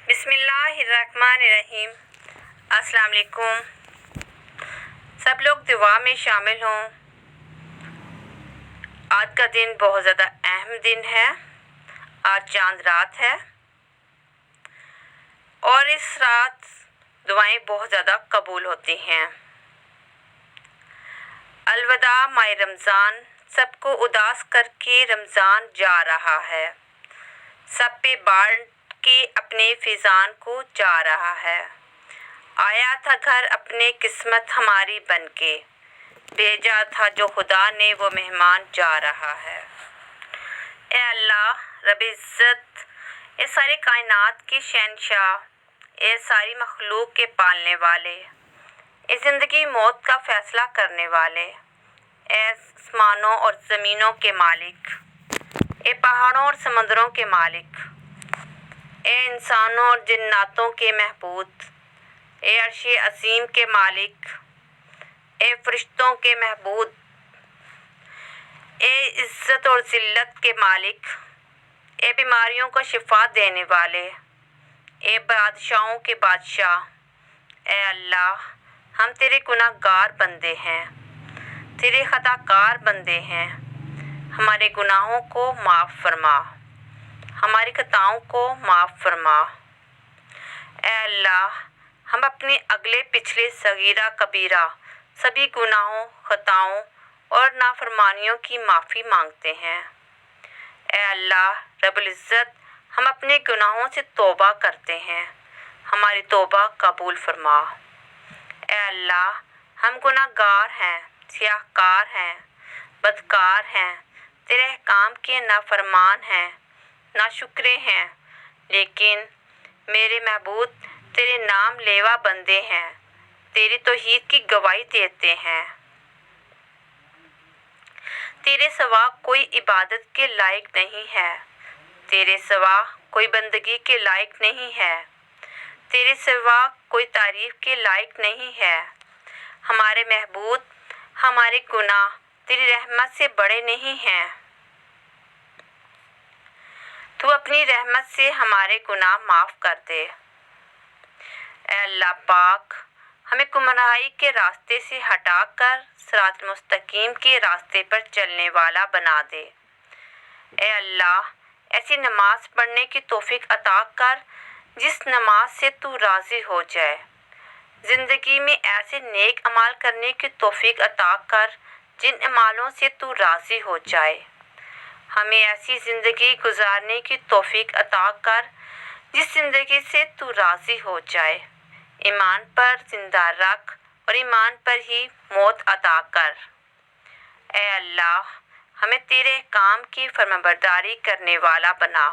بسم اللہ الرحمن الرحیم۔ السلام علیکم۔ سب لوگ دعا میں شامل ہوں۔ آج کا دن بہت زیادہ اہم دن ہے۔ آج چاند رات ہے اور اس رات دعائیں بہت زیادہ قبول ہوتی ہیں۔ الوداع ماہ رمضان، سب کو اداس کر کے رمضان جا رہا ہے، سب پہ بانٹ کے اپنے فیضان کو جا رہا ہے۔ آیا تھا گھر اپنے قسمت ہماری بن کے، بھیجا تھا جو خدا نے وہ مہمان جا رہا ہے۔ اے اللہ رب عزت، اے سارے کائنات کے شہنشاہ، اے ساری مخلوق کے پالنے والے، اے زندگی موت کا فیصلہ کرنے والے، اے آسمانوں اور زمینوں کے مالک، اے پہاڑوں اور سمندروں کے مالک، اے انسانوں اور جناتوں کے معبود، اے عرش عظیم کے مالک، اے فرشتوں کے معبود، اے عزت اور ذلت کے مالک، اے بیماریوں کو شفا دینے والے، اے بادشاہوں کے بادشاہ، اے اللہ ہم تیرے گناہ گار بندے ہیں، تیرے خطا کار بندے ہیں، ہمارے گناہوں کو معاف فرما، ہماری خطاؤں کو معاف فرما۔ اے اللہ ہم اپنے اگلے پچھلے صغیرہ کبیرہ سبھی گناہوں، خطاؤں اور نافرمانیوں کی معافی مانگتے ہیں۔ اے اللہ رب العزت، ہم اپنے گناہوں سے توبہ کرتے ہیں، ہماری توبہ قبول فرما۔ اے اللہ ہم گناہ گار ہیں، سیاہ کار ہیں، بدکار ہیں، تیرے احکام کے نافرمان ہیں، ناشکرے ہیں، لیکن میرے معبود تیرے نام لیوا بندے ہیں، تیری توحید کی گواہی دیتے ہیں۔ تیرے سوا کوئی عبادت کے لائق نہیں ہے، تیرے سوا کوئی بندگی کے لائق نہیں ہے، تیرے سوا کوئی تعریف کے لائق نہیں ہے۔ ہمارے معبود، ہمارے گناہ تیری رحمت سے بڑے نہیں ہیں۔ تو اپنی رحمت سے ہمارے گناہ معاف کر دے۔ اے اللہ پاک، ہمیں گمراہی کے راستے سے ہٹا کر صراط المستقیم کے راستے پر چلنے والا بنا دے۔ اے اللہ ایسی نماز پڑھنے کی توفیق عطا کر جس نماز سے تو راضی ہو جائے، زندگی میں ایسے نیک اعمال کرنے کی توفیق عطا کر جن اعمالوں سے تو راضی ہو جائے۔ ہمیں ایسی زندگی گزارنے کی توفیق عطا کر جس زندگی سے تو راضی ہو جائے۔ ایمان پر زندہ رکھ اور ایمان پر ہی موت عطا کر۔ اے اللہ ہمیں تیرے احکام کی فرمانبرداری کرنے والا بنا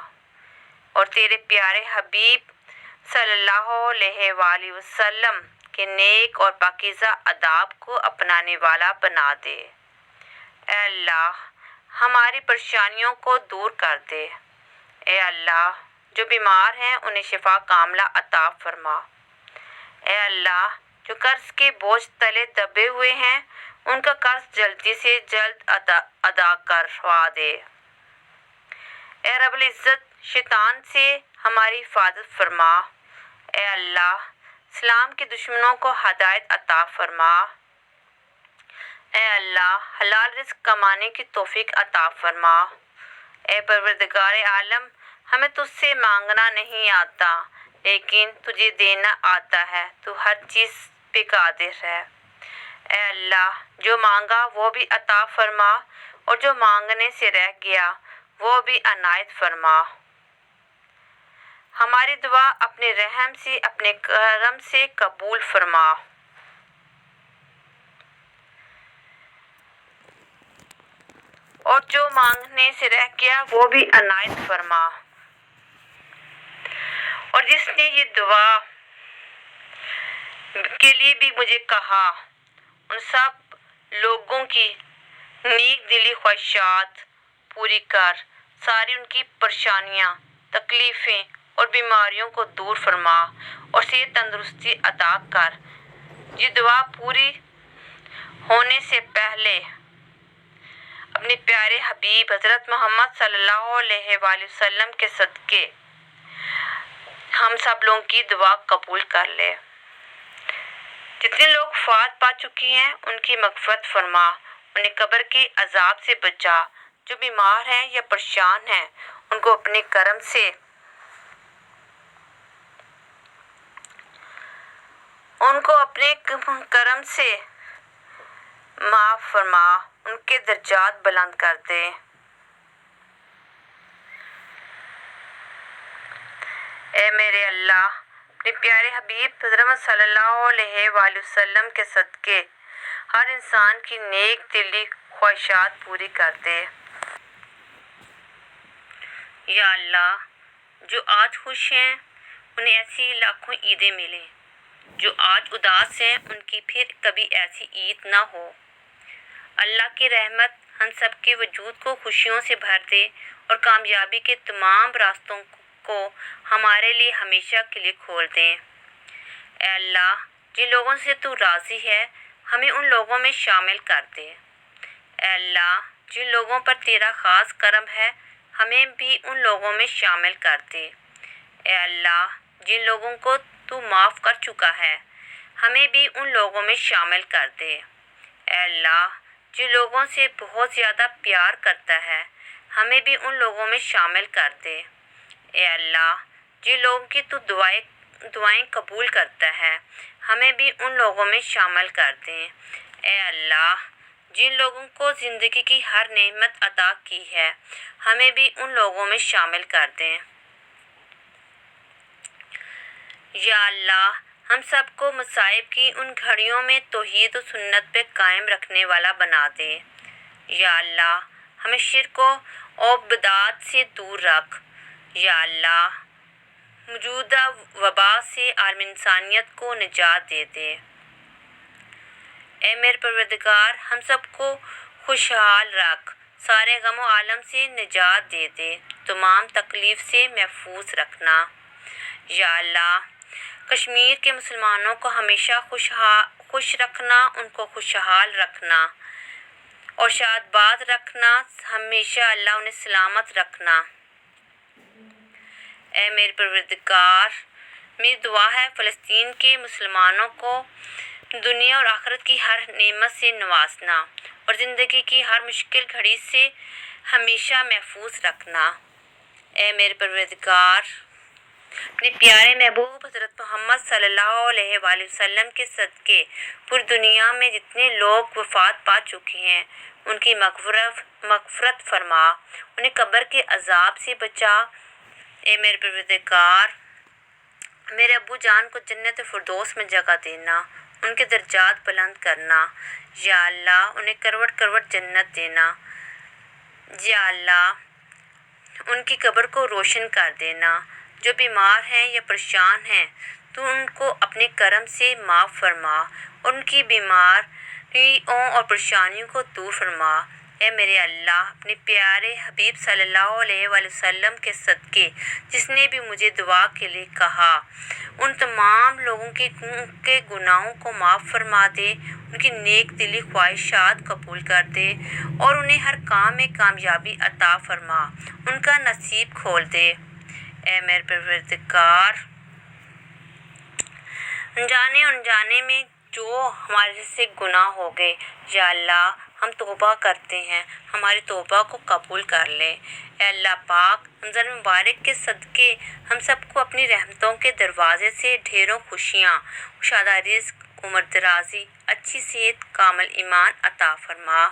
اور تیرے پیارے حبیب صلی اللہ علیہ وآلہ وسلم کے نیک اور پاکیزہ آداب کو اپنانے والا بنا دے۔ اے اللہ ہماری پریشانیوں کو دور کر دے۔ اے اللہ جو بیمار ہیں انہیں شفا کاملہ عطا فرما۔ اے اللہ جو قرض کے بوجھ تلے دبے ہوئے ہیں ان کا قرض جلدی سے جلد ادا کروا دے۔ اے رب العزت شیطان سے ہماری حفاظت فرما۔ اے اللہ اسلام کے دشمنوں کو ہدایت عطا فرما۔ اے اللہ حلال رزق کمانے کی توفیق عطا فرما۔ اے پروردگار عالم ہمیں تجھ سے مانگنا نہیں آتا لیکن تجھے دینا آتا ہے، تو ہر چیز پہ قادر ہے۔ اے اللہ جو مانگا وہ بھی عطا فرما اور جو مانگنے سے رہ گیا وہ بھی عنایت فرما۔ ہماری دعا اپنے رحم سے اپنے کرم سے قبول فرما۔ اور جو مانگنے سے رہ گیا وہ بھی عنایت فرما۔ اور جس نے یہ دعا کے لیے بھی مجھے کہا ان سب لوگوں کی نیک دلی خواہشات پوری کر، ساری ان کی پریشانیاں، تکلیفیں اور بیماریوں کو دور فرما اور صحت تندرستی عطا کر۔ یہ دعا پوری ہونے سے پہلے اپنے پیارے حبیب حضرت محمد صلی اللہ علیہ وآلہ وسلم کے صدقے ہم سب لوگوں کی دعا قبول کر لے۔ جتنے لوگ وفات پا چکی ہیں ان کی مغفرت فرما، انہیں قبر کے عذاب سے بچا۔ جو بیمار ہیں یا پریشان ہیں ان کو اپنے کرم سے معاف فرما، ان کے درجات بلند کر دے۔ اے میرے اللہ، اپنے پیارے حبیب حضرت صلی اللہ علیہ وآلہ وسلم کے صدقے ہر انسان کی نیک دلی خواہشات پوری کر دے۔ یا اللہ، جو آج خوش ہیں انہیں ایسی لاکھوں عیدیں ملیں، جو آج اداس ہیں ان کی پھر کبھی ایسی عید نہ ہو۔ اللہ کی رحمت ہم سب کے وجود کو خوشیوں سے بھر دے اور کامیابی کے تمام راستوں کو ہمارے لیے ہمیشہ کے لیے کھول دیں۔ اے اللہ، جن لوگوں سے تو راضی ہے ہمیں ان لوگوں میں شامل کر دے۔ اے اللہ، جن لوگوں پر تیرا خاص کرم ہے ہمیں بھی ان لوگوں میں شامل کر دے۔ اے اللہ، جن لوگوں کو تو معاف کر چکا ہے ہمیں بھی ان لوگوں میں شامل کر دے۔ اے اللہ، جن لوگوں سے بہت زیادہ پیار کرتا ہے ہمیں بھی ان لوگوں میں شامل کر دے۔ اے اللہ، جن لوگوں کی تو دعائیں قبول کرتا ہے ہمیں بھی ان لوگوں میں شامل کر دیں۔ اے اللہ، جن لوگوں کو زندگی کی ہر نعمت عطا کی ہے ہمیں بھی ان لوگوں میں شامل کر دیں۔ یا اللہ، ہم سب کو مصائب کی ان گھڑیوں میں توحید و سنت پہ قائم رکھنے والا بنا دے۔ یا اللہ، ہمیں شرک و بدعات سے دور رکھ۔ یا اللہ، موجودہ وبا سے عالم انسانیت کو نجات دے دے۔ اے میرے پروردگار، ہم سب کو خوشحال رکھ، سارے غم و عالم سے نجات دے دے، تمام تکلیف سے محفوظ رکھنا۔ یا اللہ، کشمیر کے مسلمانوں کو ہمیشہ خوش رکھنا، ان کو خوشحال رکھنا اور شاد باد رکھنا، ہمیشہ اللہ انہیں سلامت رکھنا۔ اے میرے پروردگار، میری دعا ہے فلسطین کے مسلمانوں کو دنیا اور آخرت کی ہر نعمت سے نوازنا اور زندگی کی ہر مشکل گھڑی سے ہمیشہ محفوظ رکھنا۔ اے میرے پروردگار، اپنے پیارے محبوب حضرت محمد صلی اللہ علیہ وآلہ وسلم کے صدقے پوری دنیا میں جتنے لوگ وفات پا چکے ہیں ان کی مغفرت فرما، انہیں قبر کے عذاب سے بچا۔ اے میرے پروردگار، میرے ابو جان کو جنت فردوس میں جگہ دینا، ان کے درجات بلند کرنا۔ یا اللہ، انہیں کروٹ کروٹ جنت دینا۔ یا اللہ، ان کی قبر کو روشن کر دینا۔ جو بیمار ہیں یا پریشان ہیں تو ان کو اپنے کرم سے معاف فرما، ان کی بیماریوں اور پریشانیوں کو دور فرما۔ اے میرے اللہ، اپنے پیارے حبیب صلی اللہ علیہ وآلہ وسلم کے صدقے جس نے بھی مجھے دعا کے لیے کہا ان تمام لوگوں کے گناہوں کو معاف فرما دے، ان کی نیک دلی خواہشات قبول کر دے اور انہیں ہر کام میں کامیابی عطا فرما، ان کا نصیب کھول دے۔ اے میرے پروردگار، انجانے انجانے میں جو ہمارے سے گناہ ہو گئے، یا اللہ ہم توبہ کرتے ہیں، ہماری توبہ کو قبول کر لے۔ اے اللہ پاک، رمضان مبارک کے صدقے ہم سب کو اپنی رحمتوں کے دروازے سے ڈھیروں خوشیاں، کشادہ رزق، عمر درازی، اچھی صحت، کامل ایمان عطا فرما۔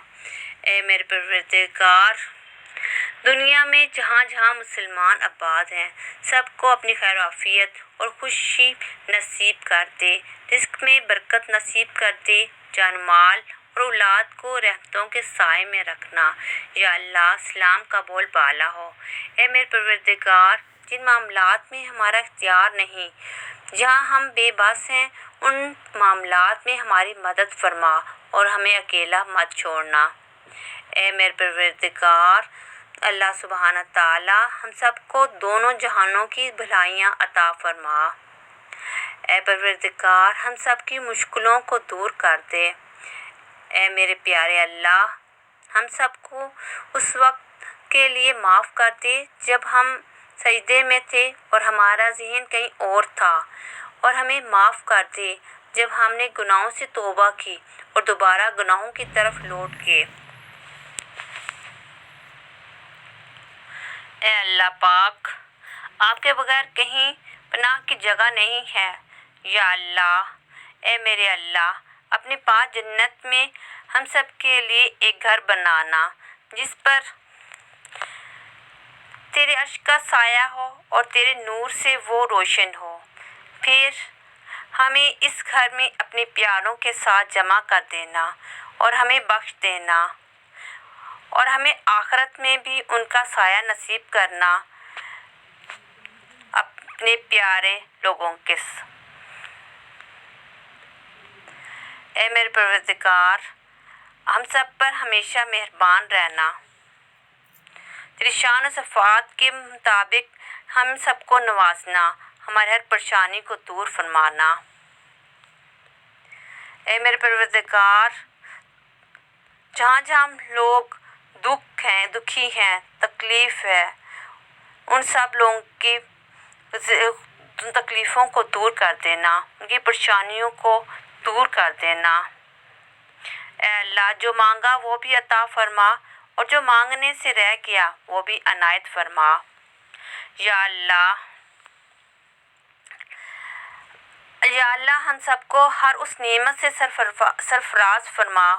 اے میرے پروردگار، دنیا میں جہاں جہاں مسلمان آباد ہیں سب کو اپنی خیر و عافیت اور خوشی نصیب کر دے، رزق میں برکت نصیب کر دے، جان مال اور اولاد کو رحمتوں کے سائے میں رکھنا۔ یا اللہ، اسلام کا بول بالا ہو۔ اے میرے پروردگار، جن معاملات میں ہمارا اختیار نہیں، جہاں ہم بے بس ہیں، ان معاملات میں ہماری مدد فرما اور ہمیں اکیلا مت چھوڑنا۔ اے میرے پروردگار، اللہ سبحانہ تعالی ہم سب کو دونوں جہانوں کی بھلائیاں عطا فرما۔ اے پروردگار، ہم سب کی مشکلوں کو دور کر دے۔ اے میرے پیارے اللہ، ہم سب کو اس وقت کے لیے معاف کر دے جب ہم سجدے میں تھے اور ہمارا ذہن کہیں اور تھا، اور ہمیں معاف کر دے جب ہم نے گناہوں سے توبہ کی اور دوبارہ گناہوں کی طرف لوٹ گئے۔ اے اللہ پاک، آپ کے بغیر کہیں پناہ کی جگہ نہیں ہے۔ یا اللہ، اے میرے اللہ، اپنی پاک جنت میں ہم سب کے لیے ایک گھر بنانا جس پر تیرے عرش کا سایہ ہو اور تیرے نور سے وہ روشن ہو۔ پھر ہمیں اس گھر میں اپنے پیاروں کے ساتھ جمع کر دینا اور ہمیں بخش دینا، اور ہمیں آخرت میں بھی ان کا سایہ نصیب کرنا اپنے پیارے لوگوں کے ساتھ۔ اے میرے پروردگار، ہم سب پر ہمیشہ مہربان رہنا، تیری شان و صفات کے مطابق ہم سب کو نوازنا، ہماری ہر پریشانی کو دور فرمانا۔ اے میرے پروردگار، جہاں جہاں لوگ دکھی ہیں، تکلیف ہے، ان سب لوگوں کی تکلیفوں کو دور کر دینا، ان کی پریشانیوں کو دور کر دینا۔ اے اللہ، جو مانگا وہ بھی عطا فرما، اور جو مانگنے سے رہ گیا وہ بھی عنایت فرما۔ یا اللہ، ہم سب کو ہر اس نعمت سے سرفراز فرما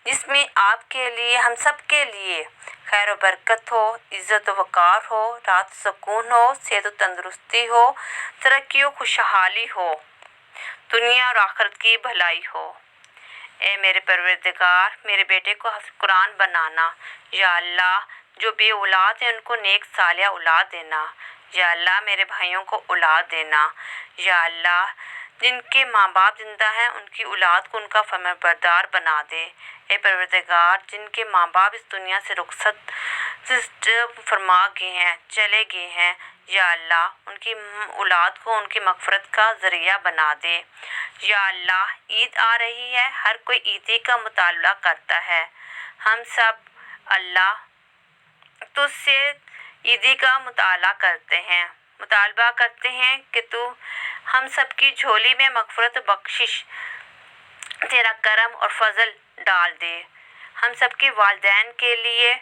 جس میں آپ کے لیے، ہم سب کے لیے خیر و برکت ہو، عزت و وقار ہو، راحت و سکون ہو، صحت و تندرستی ہو، ترقی و خوشحالی ہو، دنیا اور آخرت کی بھلائی ہو۔ اے میرے پروردگار، میرے بیٹے کو حافظ قرآن بنانا۔ یا اللہ، جو بے اولاد ہیں ان کو نیک صالحہ اولاد دینا۔ یا اللہ، میرے بھائیوں کو اولاد دینا۔ یا اللہ، جن کے ماں باپ زندہ ہیں ان کی اولاد کو ان کا فرمانبردار بنا دے۔ اے پروردگار، جن کے ماں باپ اس دنیا سے رخصت فرما گئے ہیں، چلے گئے ہیں، یا اللہ ان کی اولاد کو ان کی مغفرت کا ذریعہ بنا دے۔ یا اللہ، عید آ رہی ہے، ہر کوئی عیدی کا مطالبہ کرتا ہے۔ ہم سب اللہ تجھ سے عیدی کا مطالبہ کرتے ہیں کہ تو ہم سب کی جھولی میں مغفرت و بخشش، تیرا کرم اور فضل ڈال دے۔ ہم سب کے والدین کے لیے،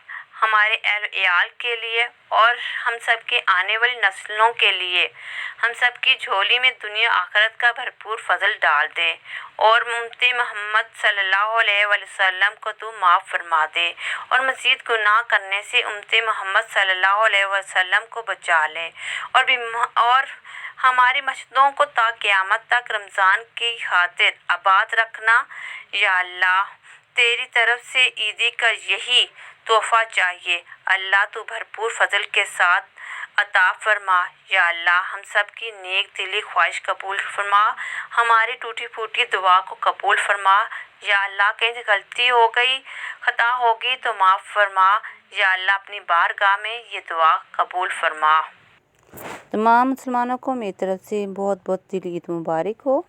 ہمارے اہل و عیال کے لیے اور ہم سب کے آنے والی نسلوں کے لیے ہم سب کی جھولی میں دنیا آخرت کا بھرپور فضل ڈال دے، اور امت محمد صلی اللہ علیہ وسلم کو تو معاف فرما دے، اور مزید گناہ کرنے سے امت محمد صلی اللہ علیہ وسلم کو بچا لے، اور ہماری مسجدوں کو تا قیامت تک رمضان کی خاطر آباد رکھنا۔ یا اللہ، تیری طرف سے عیدی کا یہی تحفہ چاہیے، اللہ تو بھرپور فضل کے ساتھ عطا فرما۔ یا اللہ، ہم سب کی نیک دلی خواہش قبول فرما، ہماری ٹوٹی پھوٹی دعا کو قبول فرما۔ یا اللہ، کہیں سے غلطی ہو گئی، خطا ہوگی تو معاف فرما۔ یا اللہ، اپنی بارگاہ میں یہ دعا قبول فرما۔ تمام مسلمانوں کو میری طرف سے بہت بہت دلی عید مبارک ہو۔